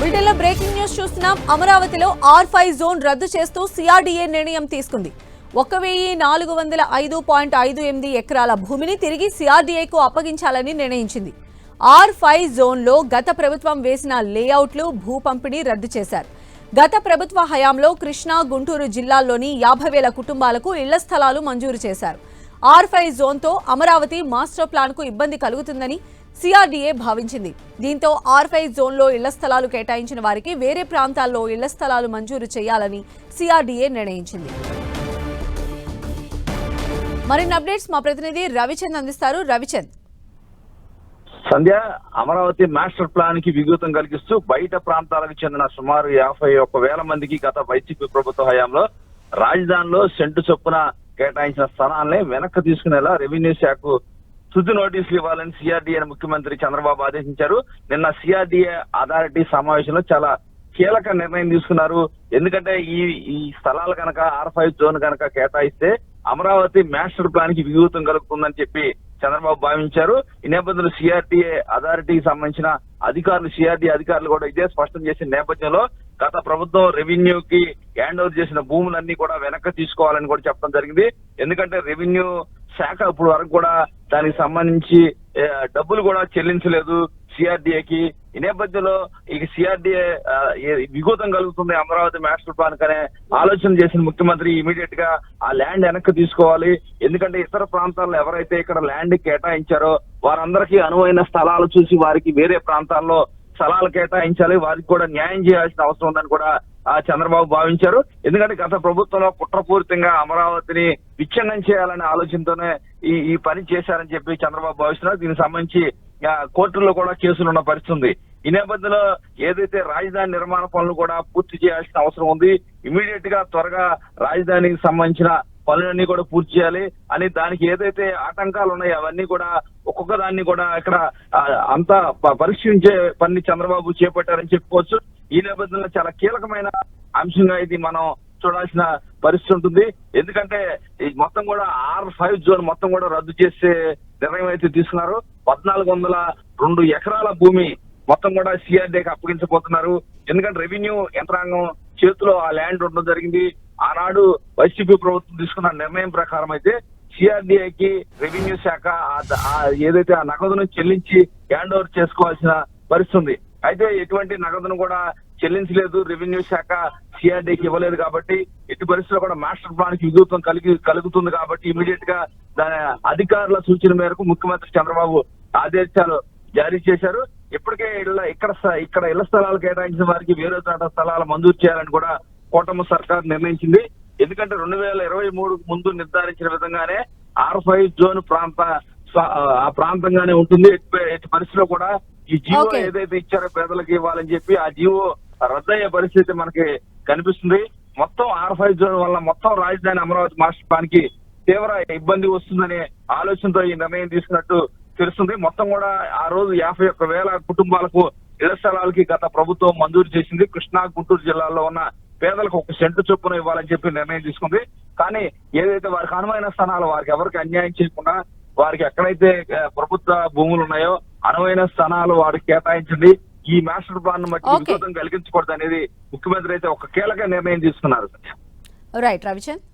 బులెటిన్లో breaking news చూస్తున్నాం. అమరావతిలో R5 జోన్ రద్దు చేస్తూ సిఆర్డీఏ నిర్ణయం తీసుకుంది. 1405.58 ఎకరాల భూమిని తిరిగి సిఆర్డీఏకు అప్పగించాలని నిర్ణయించింది. R5 జోన్లో గత ప్రభుత్వం వేసిన లేఅవుట్లు, భూ పంపిణీ రద్దు చేశారు. గత ప్రభుత్వ హయాంలో కృష్ణా, గుంటూరు జిల్లాల్లోని 50,000 కుటుంబాలకు ఇళ్ల స్థలాలు మంజూరు చేశారు. R5 జోన్తో అమరావతి మాస్టర్ ప్లాన్కు ఇబ్బంది కలుగుతుందని సిఆర్డీఏ భావించింది. దీంతో R5 జోన్లో ఇళ్ల స్థలాలు కేటాయించిన వారికి వేరే ప్రాంతాల్లో ఇళ్ల స్థలాలు మంజూరు చేయాలని సిఆర్డీఏ నిర్ణయించింది. మరిన్ని అప్డేట్స్ మా ప్రతినిధి రవిచంద్ అందిస్తారు. రవిచంద్. సంధ్య, అమరావతి మాస్టర్ ప్లాన్ కి విఘాతం కలిగిస్తూ బయట ప్రాంతాలకు చెందిన సుమారు 51,000 మందికి గత వైసీపీ ప్రభుత్వ హయాంలో రాజధానిలో సెంటు చొప్పున కేటాయించిన స్థలాన్ని వెనక్కి తీసుకునేలా రెవెన్యూ శాఖకు తుది నోటీసులు ఇవ్వాలని సిఆర్డీఏ ముఖ్యమంత్రి చంద్రబాబు ఆదేశించారు. నిన్న సిఆర్డీఏ అథారిటీ సమావేశంలో చాలా కీలక నిర్ణయం తీసుకున్నారు. ఎందుకంటే ఈ స్థలాలు కనుక R5 జోన్ కనుక కేటాయిస్తే అమరావతి మాస్టర్ ప్లాన్ కి విఘాతం కలుగుతుందని చెప్పి చంద్రబాబు భావించారు. ఈ నేపథ్యంలో సిఆర్డీఏ అథారిటీకి సంబంధించిన సిఆర్డీఏ అధికారులు కూడా ఇదే స్పష్టం చేసిన నేపథ్యంలో గత ప్రభుత్వం రెవెన్యూకి హ్యాండ్ ఓవర్ చేసిన భూములన్నీ కూడా వెనక్కి తీసుకోవాలని కూడా చెప్పడం జరిగింది. ఎందుకంటే రెవెన్యూ శాఖ ఇప్పుడు వరకు కూడా దానికి సంబంధించి డబ్బులు కూడా చెల్లించలేదు సిఆర్డీఏకి. ఈ నేపథ్యంలో ఈ సిఆర్డీఏ విఘాతం కలుగుతుంది అమరావతి మాస్టర్ ప్లాన్ కనే ఆలోచన చేసిన ముఖ్యమంత్రి ఇమీడియట్ గా ఆ ల్యాండ్ వెనక్కి తీసుకోవాలి. ఎందుకంటే ఇతర ప్రాంతాల్లో ఎవరైతే ఇక్కడ ల్యాండ్ కేటాయించారో వారందరికీ అనువైన స్థలాలు చూసి వారికి వేరే ప్రాంతాల్లో స్థలాలు కేటాయించాలి, వారికి కూడా న్యాయం చేయాల్సిన అవసరం ఉందని కూడా చంద్రబాబు భావించారు. ఎందుకంటే గత ప్రభుత్వంలో కుట్రపూరితంగా అమరావతిని విచ్ఛిన్నం చేయాలనే ఆలోచనతోనే ఈ పని చేశారని చెప్పి చంద్రబాబు భావిస్తున్నారు. దీనికి సంబంధించి కోర్టుల్లో కూడా కేసులు ఉన్న పరిస్థితి ఉంది. ఈ నేపథ్యంలో ఏదైతే రాజధాని నిర్మాణ పనులు కూడా పూర్తి చేయాల్సిన అవసరం ఉంది. ఇమీడియట్ గా త్వరగా రాజధానికి సంబంధించిన పనులన్నీ కూడా పూర్తి చేయాలి అని దానికి ఏదైతే ఆటంకాలు ఉన్నాయో అవన్నీ కూడా ఒక్కొక్క దాన్ని కూడా ఇక్కడ అంతా పరిశీలించే పని చంద్రబాబు చేపట్టారని చెప్పుకోవచ్చు. ఈ నేపథ్యంలో చాలా కీలకమైన అంశంగా ఇది మనం చూడాల్సిన పరిస్థితి ఉంటుంది. ఎందుకంటే మొత్తం కూడా R5 జోన్ మొత్తం కూడా రద్దు చేసే నిర్ణయం అయితే తీసుకున్నారు. 1,402 ఎకరాల భూమి మొత్తం కూడా సిఆర్డీఏకి అప్పగించబోతున్నారు. ఎందుకంటే రెవెన్యూ యంత్రాంగం చేతిలో ఆ ల్యాండ్ ఉండడం జరిగింది. ఆనాడు వైసీపీ ప్రభుత్వం తీసుకున్న నిర్ణయం ప్రకారం అయితే సిఆర్డీఏకి రెవెన్యూ శాఖ ఏదైతే ఆ నగదును చెల్లించి హ్యాండ్ ఓవర్ చేసుకోవాల్సిన పరిస్థితి ఉంది. అయితే ఎటువంటి నగదును కూడా చెల్లించలేదు రెవెన్యూ శాఖ, సిఆర్డీకి ఇవ్వలేదు. కాబట్టి ఎట్టి పరిస్థితుల్లో కూడా మాస్టర్ ప్లాన్ కి విఘాతం కలుగుతుంది. కాబట్టి ఇమీడియట్ గా దాని అధికారుల సూచన మేరకు ముఖ్యమంత్రి చంద్రబాబు ఆదేశాలు జారీ చేశారు. ఇప్పటికే ఇక్కడ ఇళ్ల స్థలాలు కేటాయించిన వారికి వేరే చోట స్థలాలు మంజూరు చేయాలని కూడా కూటమి సర్కార్ నిర్ణయించింది. ఎందుకంటే 2023 ముందు నిర్ధారించిన విధంగానే R5 జోన్ ఆ ప్రాంతంగానే ఉంటుంది. ఎట్టి పరిస్థితిలో కూడా ఈ జీవో ఏదైతే ఇచ్చారో పేదలకు ఇవ్వాలని చెప్పి ఆ జీవో రద్దయ్యే పరిస్థితి మనకి కనిపిస్తుంది. మొత్తం R5 జోన్ వల్ల మొత్తం రాజధాని అమరావతి మాస్టర్ ప్లాన్ కి తీవ్ర ఇబ్బంది వస్తుందనే ఆలోచనతో ఈ నిర్ణయం తీసుకున్నట్టు తెలుస్తుంది. మొత్తం కూడా ఆ రోజు 51,000 కుటుంబాలకు ఇళ్ల స్థలాలకి గత ప్రభుత్వం మంజూరు చేసింది. కృష్ణా, గుంటూరు జిల్లాల్లో ఉన్న పేదలకు 1 సెంటు చొప్పున ఇవ్వాలని చెప్పి నిర్ణయం తీసుకుంది. కానీ ఏదైతే వారికి అనువైన స్థానాలు వారికి ఎవరికి అన్యాయం చేయకుండా వారికి ఎక్కడైతే ప్రభుత్వ భూములు ఉన్నాయో అనువైన స్థానాలు వారికి కేటాయించండి. ఈ మాస్టర్ ప్లాన్ బట్టి విఘాతం కలిగించకూడదు అనేది ముఖ్యమంత్రి అయితే ఒక కీలక నిర్ణయం తీసుకున్నారు. రైట్ రవిచంద్.